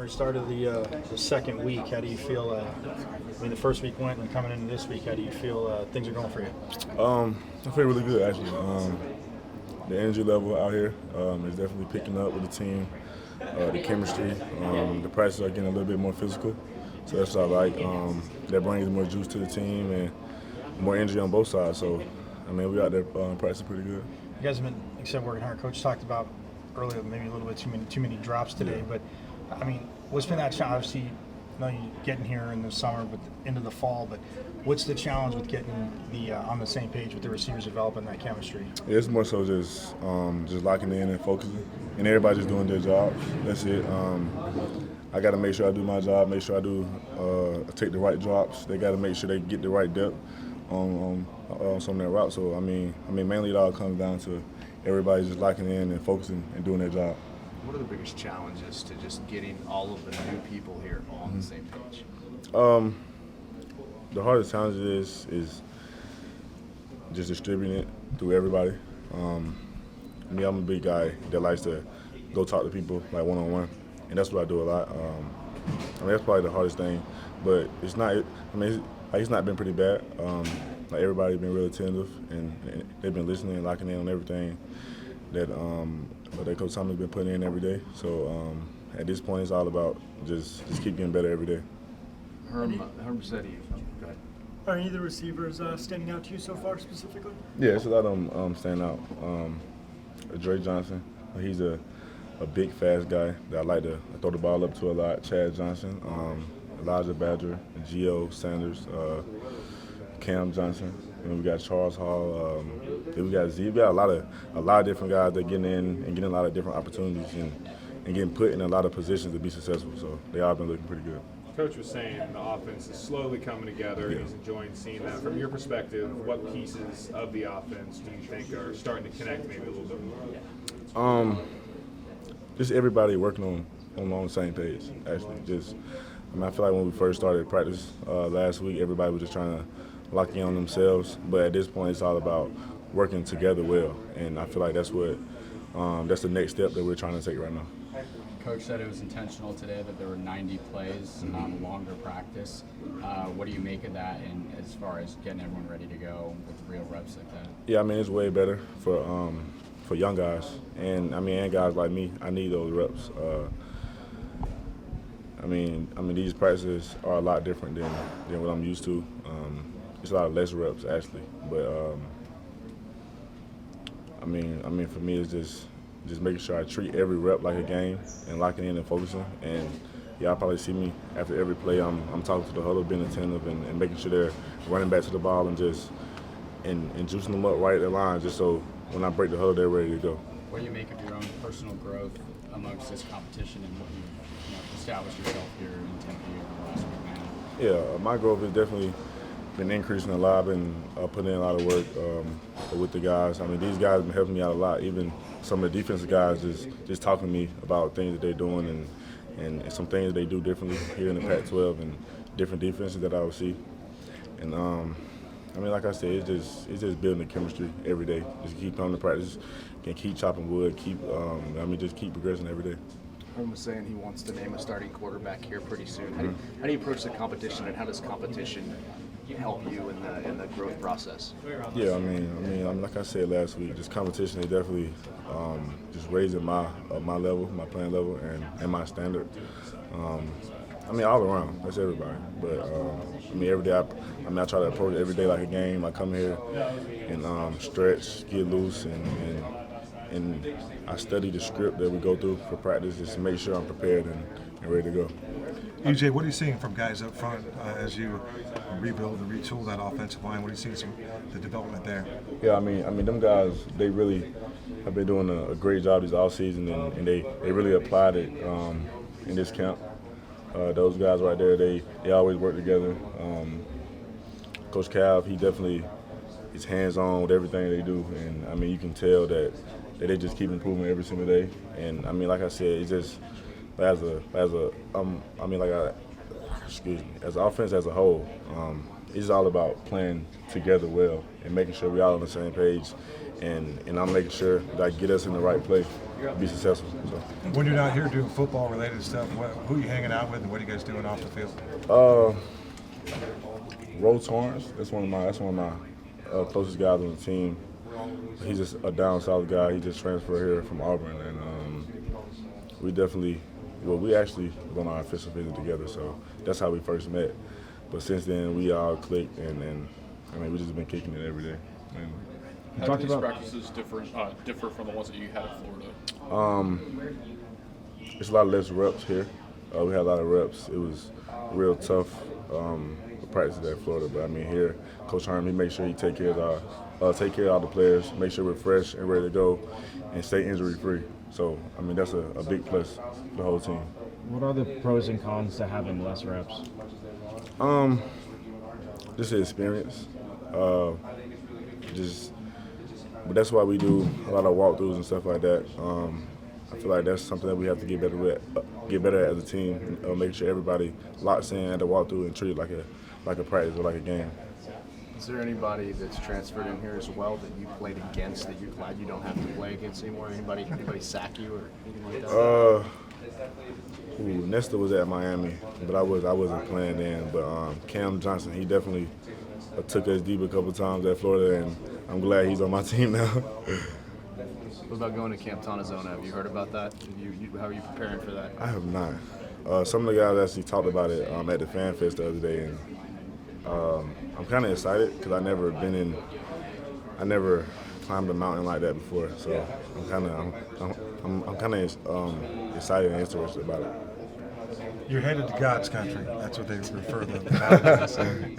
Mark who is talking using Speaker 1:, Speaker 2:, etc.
Speaker 1: We started the second week. How do you feel? The first week went, and coming into this week, how do you feel things are going for you?
Speaker 2: I feel really good, actually. The energy level out here is definitely picking up with the team. The chemistry, the practices are getting a little bit more physical, so that's what I like. That brings more juice to the team and more energy on both sides. So, we out there practicing pretty good.
Speaker 1: You guys have been, like I said, working hard. Coach talked about earlier maybe a little bit too many drops today, but what's been that challenge? Obviously, you getting here in the summer, but into the fall. But what's the challenge with getting the on the same page with the receivers developing that chemistry?
Speaker 2: It's more so just locking in and focusing, and everybody just doing their jobs. That's it. I got to make sure I do my job, make sure I do take the right drops. They got to make sure they get the right depth on some of their routes. So mainly it all comes down to everybody just locking in and focusing and doing their job.
Speaker 3: What are the biggest challenges to just getting all of the new people here on the same page?
Speaker 2: The hardest challenge is just distributing it through everybody. I'm a big guy that likes to go talk to people like one-on-one, and that's what I do a lot. That's probably the hardest thing, but it's not. It's not been pretty bad. Everybody's been really attentive, and they've been listening and locking in on everything that Coach Thomas has been putting in every day. So at this point, it's all about just keep getting better every day.
Speaker 3: Herm said he. Go ahead.
Speaker 4: Are any of the receivers standing out to you so far specifically?
Speaker 2: Yeah, it's a lot of them standing out. Dre Johnson, he's a big, fast guy that I like to throw the ball up to a lot. Chad Johnson, Elijah Badger, Gio Sanders, Cam Johnson, and we got Charles Hall. Then we got Z. We got a lot of different guys that getting in and getting a lot of different opportunities and getting put in a lot of positions to be successful. So they all been looking pretty good.
Speaker 5: Coach was saying the offense is slowly coming together. Yeah. He's enjoying seeing that. From your perspective, what pieces of the offense do you think are starting to connect maybe a little bit more?
Speaker 2: Just everybody working on the same page. Actually, I feel like when we first started practice last week, everybody was just trying to lock in on themselves. But at this point, it's all about working together well, and I feel like that's the next step that we're trying to take right now.
Speaker 6: Coach said it was intentional today that there were 90 plays, longer practice. What do you make of that, and as far as getting everyone ready to go with real reps like that? Yeah,
Speaker 2: it's way better for young guys, and guys like me. I need those reps. These practices are a lot different than what I'm used to. It's a lot of less reps actually, but for me it's just making sure I treat every rep like a game and locking in and focusing. And y'all probably see me after every play. I'm talking to the huddle, being attentive and making sure they're running back to the ball and just and juicing them up right at the line, just so when I break the huddle, they're ready to go.
Speaker 6: What do you make of your own personal growth amongst this competition and what you established yourself here in Tempe over the last week, man?
Speaker 2: Yeah, my growth has definitely been increasing a lot. I've been putting in a lot of work with the guys. These guys have been helping me out a lot. Even some of the defensive guys just talking to me about things that they're doing and some things they do differently here in the Pac-12 and different defenses that I will see. And like I said, it's just building the chemistry every day. Just keep coming to practice, and keep chopping wood, just keep progressing every day.
Speaker 3: Herm was saying he wants to name a starting quarterback here pretty soon. How do you approach the competition, and how does competition help you in the growth process?
Speaker 2: Yeah, like I said last week, just competition is definitely just raising my level, my playing level, and my standard. All around. That's everybody. But every day, I try to approach it every day like a game. I come here and stretch, get loose, and I study the script that we go through for practice just to make sure I'm prepared and ready to go.
Speaker 4: EJ, what are you seeing from guys up front as you rebuild and retool that offensive line? What are you seeing from the development there?
Speaker 2: Yeah, them guys, they really have been doing a great job this offseason, and they really applied it in this camp. Those guys right there, they always work together. Coach Cav, he definitely is hands-on with everything they do, and you can tell that they just keep improving every single day. And like I said, it's just as an offense as a whole, it's all about playing together well and making sure we're all on the same page and I'm making sure that I get us in the right place to be successful. So.
Speaker 4: When you're not here doing football-related stuff, who are you hanging out with, and what are you guys doing off the field?
Speaker 2: Ro Torrance, that's one of my closest guys on the team. He's just a down south guy. He just transferred here from Auburn, and we actually went on our official visit together. So that's how we first met. But since then, we all clicked, and I mean, we just been kicking it every day. And
Speaker 7: How do these practices differ from the ones that you had at Florida?
Speaker 2: it's a lot less reps here. We had a lot of reps. It was real tough practice at Florida, but I mean here, Coach Herm, he makes sure he take care of all the players, make sure we're fresh and ready to go, and stay injury free. So I mean that's a big plus for the whole team.
Speaker 8: What are the pros and cons to having less reps?
Speaker 2: Just the experience. But that's why we do a lot of walkthroughs and stuff like that. I feel like that's something that we have to get better at as a team. Make sure everybody locks in at the walkthrough and treat it like a practice or like a game.
Speaker 3: Is there anybody that's transferred in here as well that you played against that you're glad you don't have to play against anymore? Anybody sack you or anything like that?
Speaker 2: Nesta was at Miami, but I wasn't playing then. But Cam Johnson, he definitely took us deep a couple times at Florida, and I'm glad he's on my team now.
Speaker 3: What about going to Camp Tonazona? Have you heard about that? How are you preparing for that?
Speaker 2: I have not. Some of the guys actually talked about it at the Fan Fest the other day, and I'm kind of excited because I never climbed a mountain like that before. So I'm kind of excited and interested about it.
Speaker 4: You're headed to God's country. That's what they refer to them.